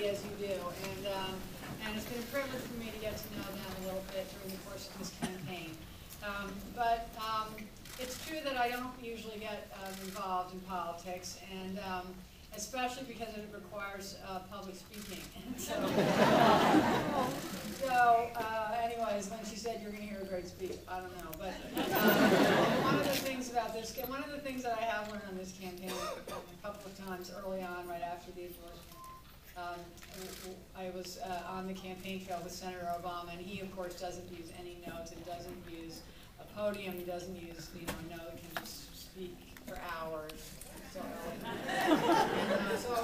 everybody as you do, and it's been a privilege for me to get to know them a little bit during the course of this campaign. But it's true that I don't usually get involved in politics, and especially because it requires public speaking. Anyways, when she said you're going to hear a great speech, I don't know. But one of the things about this, one of the things that I have learned on this campaign a couple of times early on, right after the endorsement, I was on the campaign trail with Senator Obama, and he, of course, doesn't use any notes and doesn't use a podium. He doesn't use, notes. He can just speak for hours. So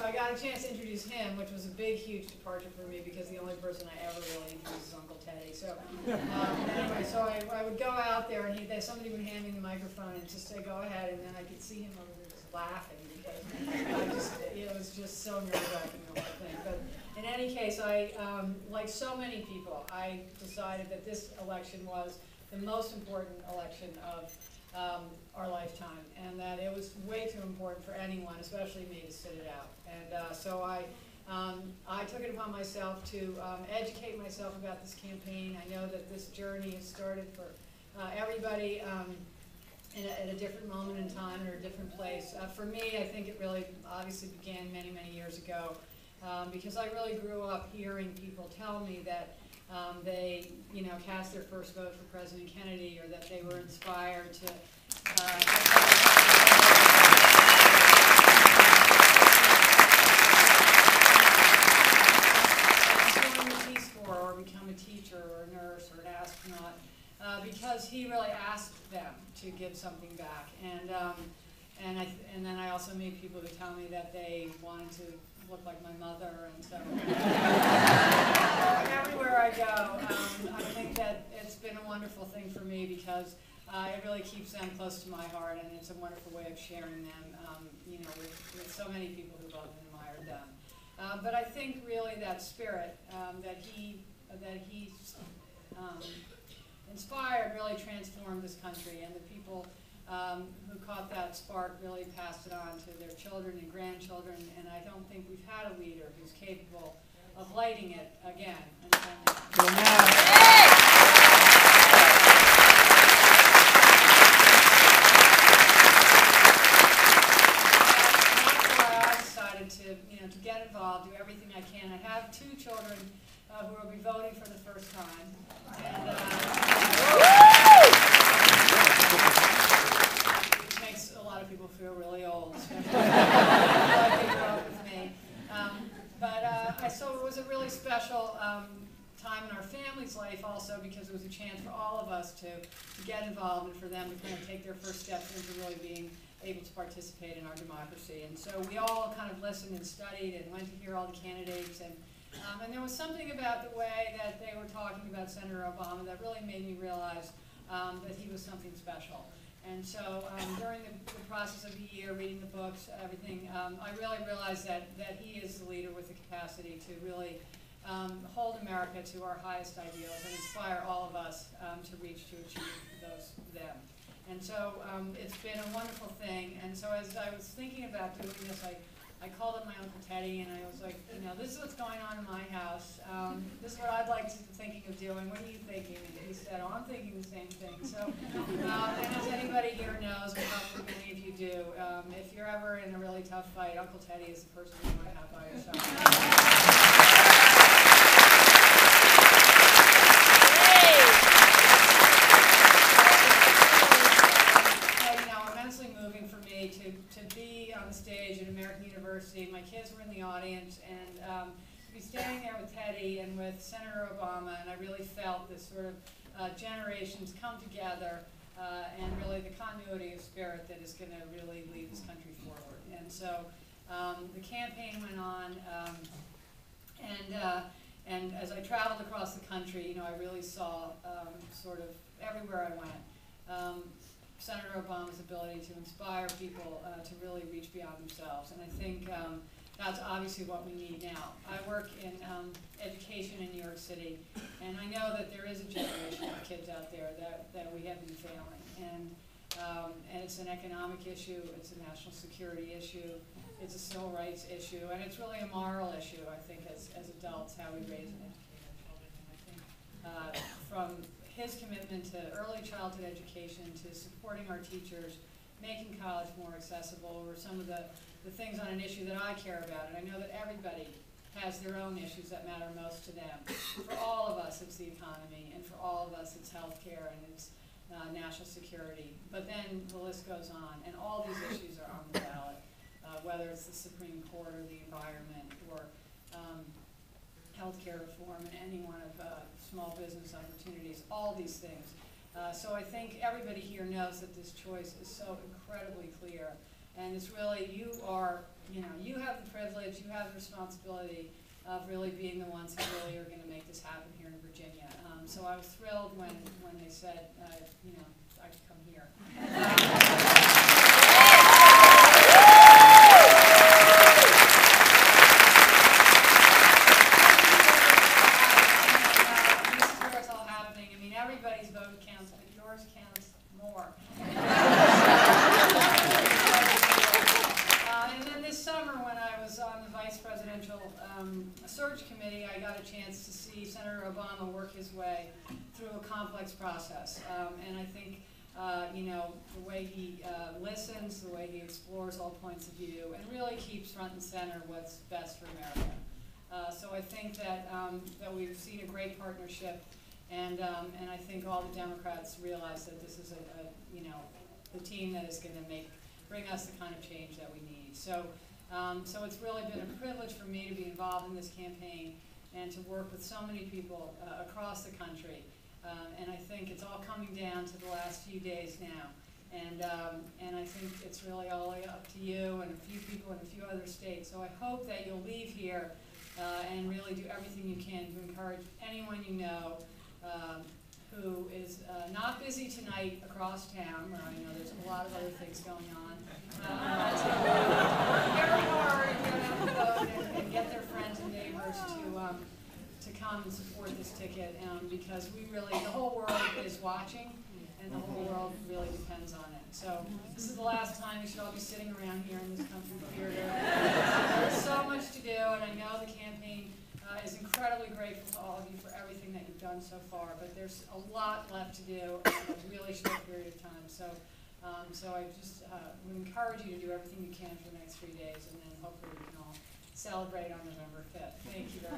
I got a chance to introduce him, which was a big, huge departure for me because the only person I ever really introduced is Uncle Teddy. So anyway, so I would go out there and somebody would hand me the microphone and just say, go ahead, and then I could see him over there just laughing because it was just so nerve-wracking, the whole thing. But in any case, like so many people, I decided that this election was the most important election of our lifetime, and that it was way too important for anyone, especially me, to sit it out. And so I took it upon myself to educate myself about this campaign. I know that this journey has started for everybody at a different moment in time or a different place. For me, I think it really obviously began many, many years ago because I really grew up hearing people tell me that they, cast their first vote for President Kennedy, or that they were inspired to join the Peace Corps or become a teacher or a nurse or an astronaut, because he really asked them to give something back. And then I also meet people who tell me that they wanted to look like my mother, and so everywhere I go, I think that it's been a wonderful thing for me because it really keeps them close to my heart, and it's a wonderful way of sharing them, with so many people who love and admired them. But I think really that spirit that he inspired really transformed this country, and the people who caught that spark really passed it on to their children and grandchildren, and I don't think we've had a leader who's capable of lighting it again. To get involved, do everything I can. I have 2 children who will be voting for the first time, and which makes a lot of people feel really old, especially like they grew up with me. So it was a really special time in our family's life also, because it was a chance for all of us to get involved and for them to kind of take their first steps into really being able to participate in our democracy. And so we all kind of listened and studied and went to hear all the candidates, and there was something about the way that they were talking about Senator Obama that really made me realize that he was something special. And so during the process of the year, reading the books, everything, I really realized that he is the leader with the capacity to really hold America to our highest ideals and inspire all of us to achieve them. And so it's been a wonderful thing. And so as I was thinking about doing this, I called up my Uncle Teddy, and I was like, this is what's going on in my house. This is what I'd like to be thinking of doing. What are you thinking? And he said, oh, I'm thinking the same thing. So, and as anybody here knows, and probably many of you do, if you're ever in a really tough fight, Uncle Teddy is the person you want to have by your side. To be on the stage at American University. My kids were in the audience, and to be standing there with Teddy and with Senator Obama, and I really felt this sort of generations come together, and really the continuity of spirit that is going to really lead this country forward. And so the campaign went on, and as I traveled across the country, I really saw sort of everywhere I went, Senator Obama's ability to inspire people to really reach beyond themselves. And I think that's obviously what we need now. I work in education in New York City, and I know that there is a generation of kids out there that we have been failing. And it's an economic issue, it's a national security issue, it's a civil rights issue, and it's really a moral issue, I think, as adults, how we raise and educate our children. And I think from his commitment to early childhood education, to supporting our teachers, making college more accessible, were some of the things on an issue that I care about. And I know that everybody has their own issues that matter most to them. For all of us, it's the economy, and for all of us, it's healthcare and it's national security. But then the list goes on, and all these issues are on the ballot, whether it's the Supreme Court or the environment or healthcare reform and any one of small business opportunities, all these things. So I think everybody here knows that this choice is so incredibly clear. And it's really, you have the privilege, you have the responsibility of really being the ones who really are going to make this happen here in Virginia. So I was thrilled when they said, I could come here. This is where it's all happening. I mean, everybody's vote counts, but yours counts more. And then this summer, when I was on the Vice Presidential Search Committee, I got a chance to see Senator Obama work his way through a complex process. And I think, the way he listens, the way he explores all points of view, and really keeps front and center what's best for America. So I think that we've seen a great partnership, and I think all the Democrats realize that this is the team that is going to bring us the kind of change that we need. So it's really been a privilege for me to be involved in this campaign and to work with so many people across the country. And I think it's all coming down to the last few days now. And I think it's really all up to you and a few people in a few other states. So I hope that you'll leave here and really do everything you can to encourage anyone you know who is not busy tonight across town, where I know there's a lot of other things going on. Very hard and get out the vote and get their friends and neighbors to come and support this ticket, because the whole world is watching, and the whole world really depends on it. So this is the last time you should all be sitting around here in this country theater. There's so much to do, and I know the campaign is incredibly grateful to all of you for everything that you've done so far, but there's a lot left to do in a really short period of time. So I just would encourage you to do everything you can for the next 3 days, and then hopefully we can all celebrate on November 5th. Thank you very much.